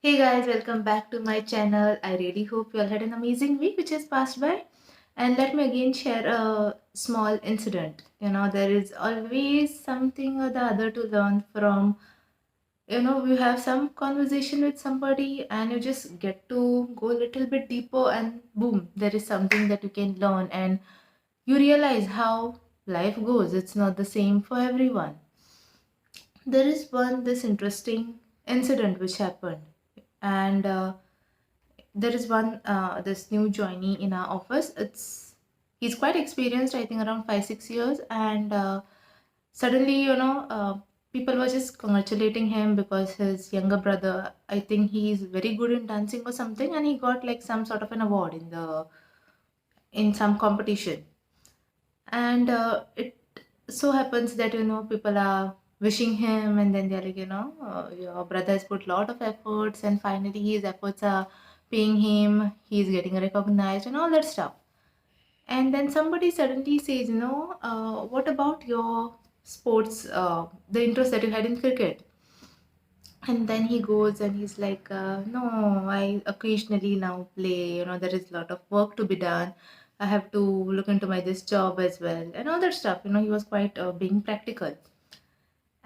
Hey guys, welcome back to my channel. I really hope you all had an amazing week which has passed by. And let me again share a small incident. There is always something or the other to learn from. You have some conversation with somebody and you just get to go a little bit deeper, and boom, there is something that you can learn, and you realize how life goes. It's not the same for everyone. There is this interesting incident which happened, and there is this new joinee in our office. He's quite experienced, I think around 5 6 years, and suddenly, people were just congratulating him because his younger brother, I think he's very good in dancing or something, and he got like some sort of an award in some competition. And it so happens that people are wishing him, and then they're like, your brother has put a lot of efforts, and finally his efforts are paying him, he's getting recognized and all that stuff. And then somebody suddenly says, what about your sports, the interest that you had in cricket? And then he goes and he's like, no, I occasionally now play. There is a lot of work to be done. I have to look into my this job as well and all that stuff. He was quite being practical.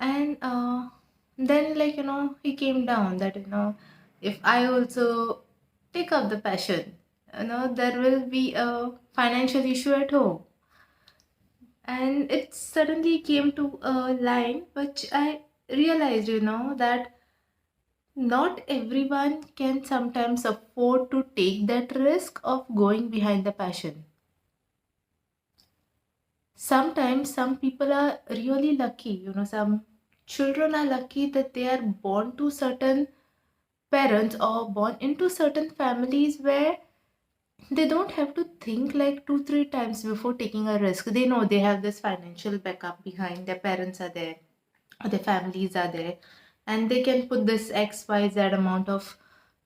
And then, like, he came down that, if I also take up the passion, there will be a financial issue at home. And it suddenly came to a line which I realized, that not everyone can sometimes afford to take that risk of going behind the passion. Sometimes some people are really lucky, some children are lucky that they are born to certain parents or born into certain families where they don't have to think like 2 3 times before taking a risk. They know they have this financial backup behind, their parents are there or their families are there, and they can put this XYZ amount of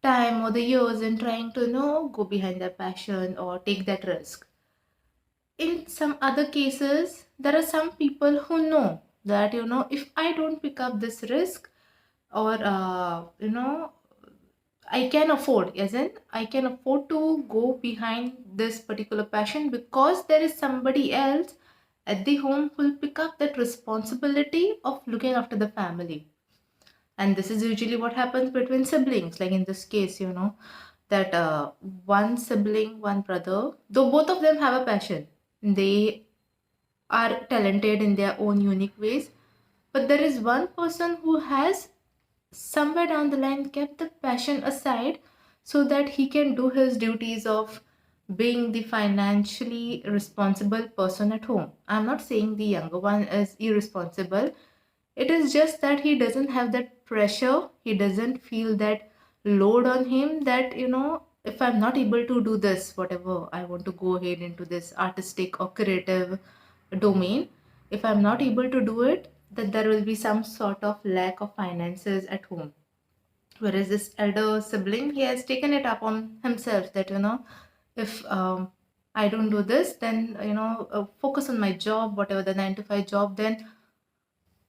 time or the years in trying to go behind their passion or take that risk. In some other cases, there are some people who know that, if I don't pick up this risk, or I can afford, as in I can afford to go behind this particular passion because there is somebody else at the home who will pick up that responsibility of looking after the family. And this is usually what happens between siblings, like in this case, that one sibling, one brother, though both of them have a passion, they are talented in their own unique ways, but there is one person who has somewhere down the line kept the passion aside so that he can do his duties of being the financially responsible person at home. I'm not saying the younger one is irresponsible. It is just that he doesn't have that pressure. He doesn't feel that load on him that, if I'm not able to do this, whatever I want to go ahead into this artistic or creative domain, if I'm not able to do it, that there will be some sort of lack of finances at home. Whereas this elder sibling, he has taken it up on himself that, if I don't do this, then, focus on my job, whatever the 9 to 5 job, then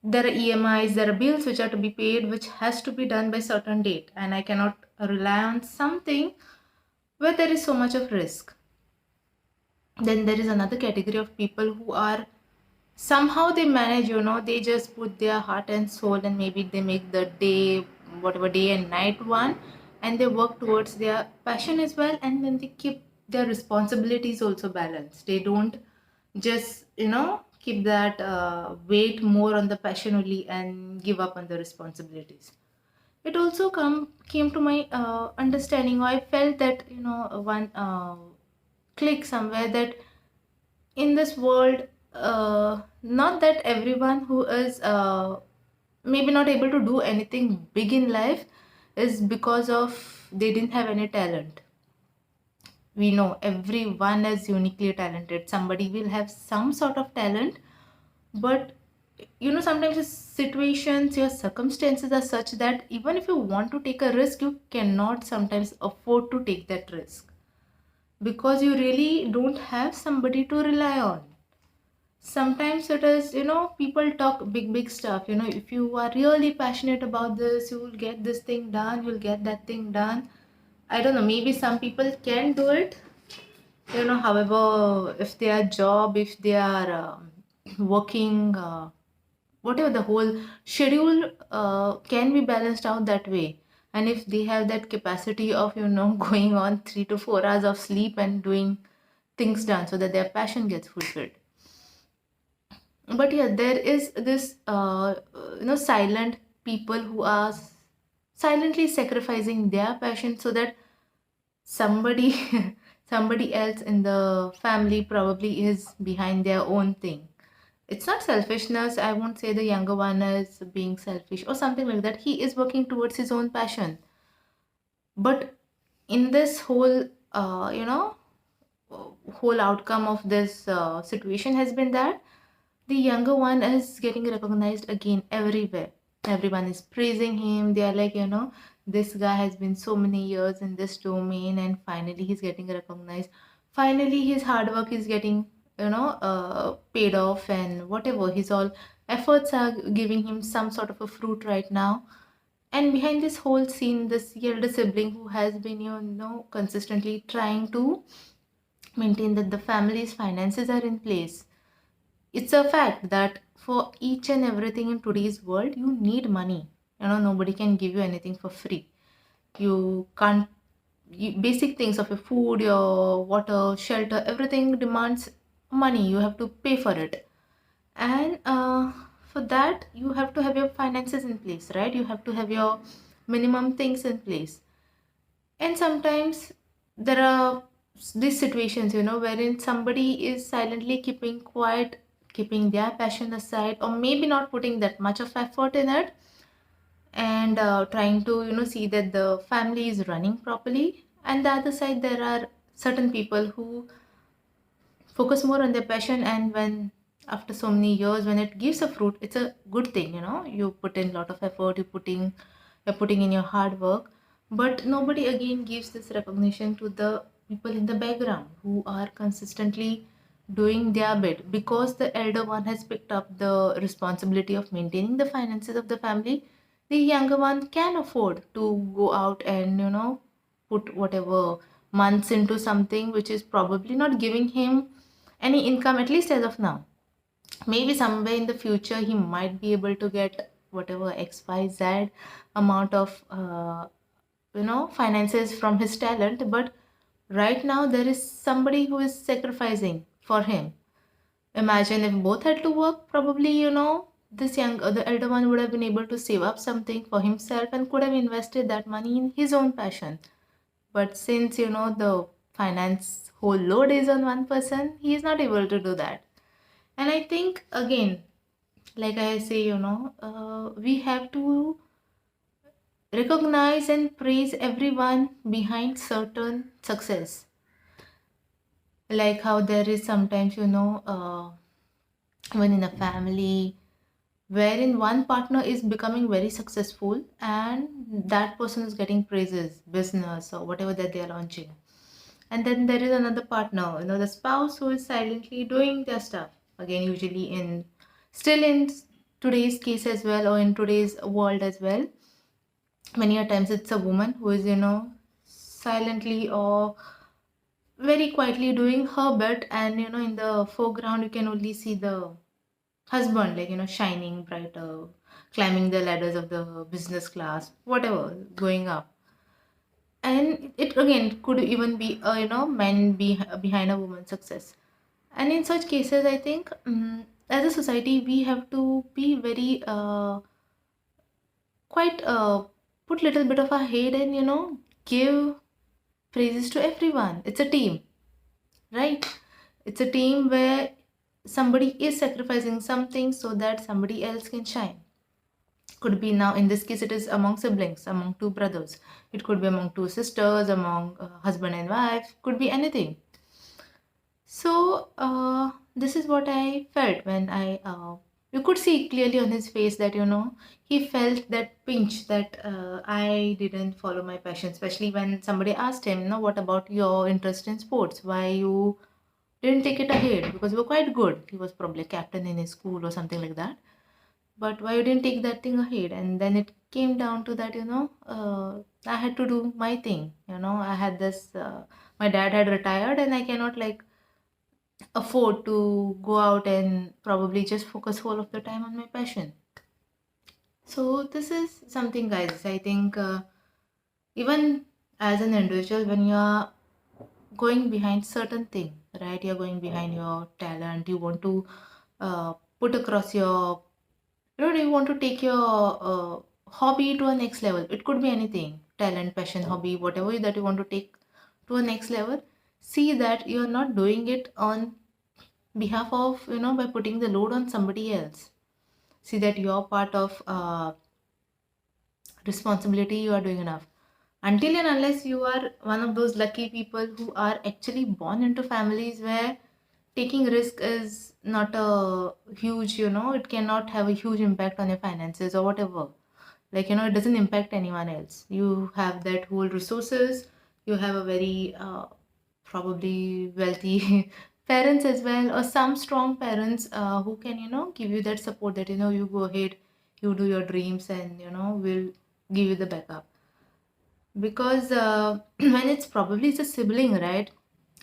there are EMIs, there are bills which are to be paid, which has to be done by certain date, and I cannot rely on something where there is so much of risk. Then there is another category of people who are somehow they manage, they just put their heart and soul, and maybe they make the day, whatever day and night one, and they work towards their passion as well, and then they keep their responsibilities also balanced. They don't just keep that weight more on the passion only and give up on the responsibilities. It also came to my understanding, or I felt that one click somewhere, that in this world, not that everyone who is maybe not able to do anything big in life is because of they didn't have any talent. We know everyone is uniquely talented. Somebody will have some sort of talent, but sometimes the situations, your circumstances are such that even if you want to take a risk, you cannot sometimes afford to take that risk because you really don't have somebody to rely on. Sometimes it is, people talk big stuff. If you are really passionate about this, you will get this thing done, you'll get that thing done. I don't know, maybe some people can do it. However, if their job, if they are working, whatever the whole schedule can be balanced out that way. And if they have that capacity of, going on 3 to 4 hours of sleep and doing things done so that their passion gets fulfilled. But yeah, there is this silent people who are silently sacrificing their passion so that somebody somebody else in the family probably is behind their own thing. It's not selfishness. I won't say the younger one is being selfish or something like that. He is working towards his own passion. But in this whole whole outcome of this situation has been that the younger one is getting recognized again everywhere. Everyone is praising him. They are like, this guy has been so many years in this domain and finally he's getting recognized. Finally, his hard work is getting, paid off, and whatever his all efforts are giving him some sort of a fruit right now. And behind this whole scene, this elder sibling who has been, consistently trying to maintain that the family's finances are in place. It's a fact that for each and everything in today's world, you need money. Nobody can give you anything for free. You can't, basic things of your food, your water, shelter, everything demands money. You have to pay for it. And for that, you have to have your finances in place, right? You have to have your minimum things in place. And sometimes there are these situations, wherein somebody is silently keeping quiet, keeping their passion aside, or maybe not putting that much of effort in it, and trying to, see that the family is running properly. And the other side, there are certain people who focus more on their passion, and when after so many years when it gives a fruit, it's a good thing. You put in a lot of effort, you're putting in your hard work. But nobody again gives this recognition to the people in the background who are consistently doing their bit, because the elder one has picked up the responsibility of maintaining the finances of the family. The younger one can afford to go out and, put whatever months into something which is probably not giving him any income, at least as of now. Maybe somewhere in the future he might be able to get whatever XYZ amount of finances from his talent. But right now there is somebody who is sacrificing for him. Imagine if both had to work, probably, this the elder one would have been able to save up something for himself and could have invested that money in his own passion. But since, the finance whole load is on one person, he is not able to do that. And I think, again, like I say, we have to recognize and praise everyone behind certain success. Like how there is sometimes, when in a family wherein one partner is becoming very successful and that person is getting praises, business or whatever that they are launching. And then there is another partner, the spouse, who is silently doing their stuff. Again, usually still in today's case as well, or in today's world as well, many a times it's a woman who is, silently or very quietly doing her bit, and, in the foreground, you can only see the husband, like, shining brighter, climbing the ladders of the business class, whatever, going up. And it again could even be men behind a woman's success. And in such cases, I think, as a society, we have to be very quite put little bit of a head and, give praises to everyone. It's a team, right? It's a team where somebody is sacrificing something so that somebody else can shine. Could be, now in this case it is among siblings, among two brothers, it could be among two sisters, among husband and wife, could be anything. So this is what I felt when I you could see clearly on his face that, he felt that pinch that I didn't follow my passion, especially when somebody asked him, what about your interest in sports, why you didn't take it ahead because you were quite good. He was probably a captain in his school or something like that. But why you didn't take that thing ahead? And then it came down to that, I had to do my thing. I had this, my dad had retired, and I cannot like afford to go out and probably just focus whole of the time on my passion. So this is something, guys. I think even as an individual, when you are going behind certain thing, right? You're going behind your talent. You want to put across your, you want to take your hobby to a next level. It could be anything, talent, passion, hobby, whatever that you want to take to a next level. See that you're not doing it on behalf of, by putting the load on somebody else. See that you're part of responsibility, you are doing enough. Until and unless you are one of those lucky people who are actually born into families where taking risk is not a huge, it cannot have a huge impact on your finances or whatever. Like, it doesn't impact anyone else. You have that whole resources, you have a very probably wealthy parents as well, or some strong parents who can, give you that support that, you go ahead, you do your dreams, and, we'll give you the backup. Because when it's probably it's a sibling, right?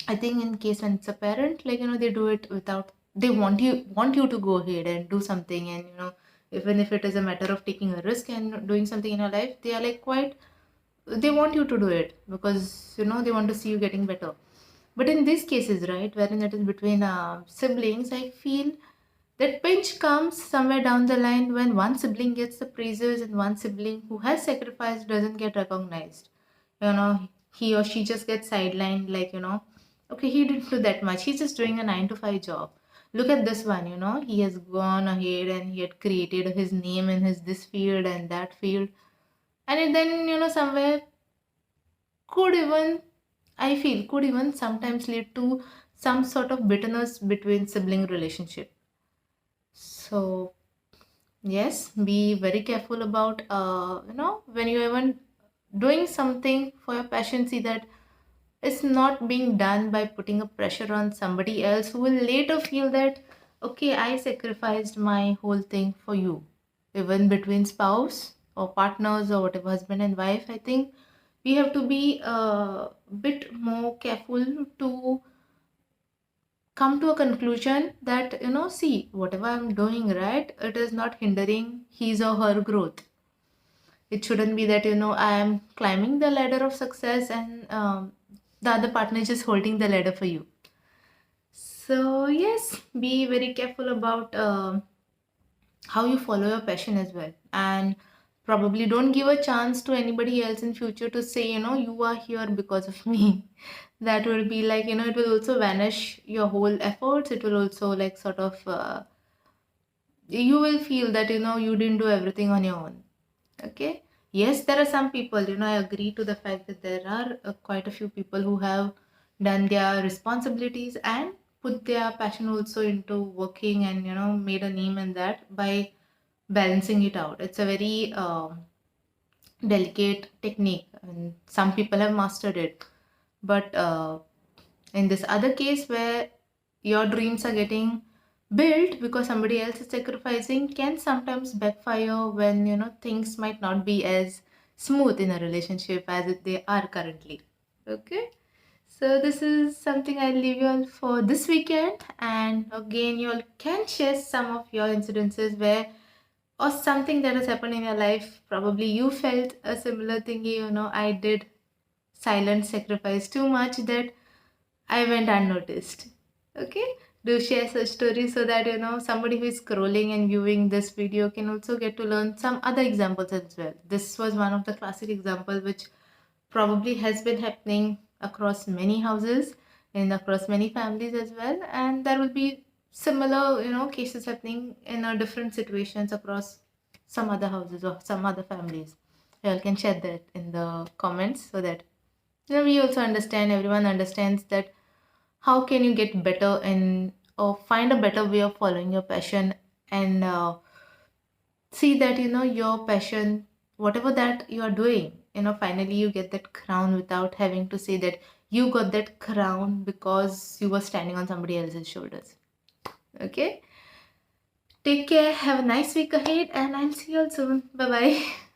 I think in case when it's a parent, like, they do it without, they want you to go ahead and do something, and, even if it is a matter of taking a risk and doing something in your life, they are like quite, they want you to do it because, they want to see you getting better. But in these cases, right, wherein it is between siblings, I feel that pinch comes somewhere down the line when one sibling gets the praises and one sibling who has sacrificed doesn't get recognized. He or she just gets sidelined, like, okay, he didn't do that much. He's just doing a 9 to 5 job. Look at this one, he has gone ahead and he had created his name in his this field and that field. And it then, somewhere could even, I feel, could even sometimes lead to some sort of bitterness between sibling relationship. So yes, be very careful about when you're even doing something for your passion. See that it's not being done by putting a pressure on somebody else who will later feel that, okay, I sacrificed my whole thing for you. Even between spouse or partners or whatever, husband and wife, I think we have to be a bit more careful to come to a conclusion that, see, whatever I'm doing, right, it is not hindering his or her growth. It shouldn't be that, I am climbing the ladder of success and the other partner is just holding the ladder for you. So yes, be very careful about how you follow your passion as well, and probably don't give a chance to anybody else in future to say, you are here because of me. That will be like, it will also vanish your whole efforts. It will also like sort of you will feel that, you didn't do everything on your own. Okay, yes, there are some people, I agree to the fact that there are quite a few people who have done their responsibilities and put their passion also into working, and, made a name in that by balancing it out. It's a very delicate technique, and some people have mastered it. But in this other case where your dreams are getting built because somebody else is sacrificing, can sometimes backfire when, things might not be as smooth in a relationship as they are currently. Okay, so this is something I'll leave you all for this weekend, and again, you all can share some of your incidences where, or something that has happened in your life, probably you felt a similar thing, I did silent sacrifice too much that I went unnoticed. Okay, do share such stories so that, somebody who is scrolling and viewing this video can also get to learn some other examples as well. This was one of the classic examples which probably has been happening across many houses and across many families as well, and there will be similar, cases happening in different situations across some other houses or some other families. You all can share that in the comments so that, we also understand, everyone understands that how can you get better and or find a better way of following your passion, and see that, your passion, whatever that you are doing, finally you get that crown without having to say that you got that crown because you were standing on somebody else's shoulders. Okay? Take care, have a nice week ahead, and I'll see you all soon. Bye bye.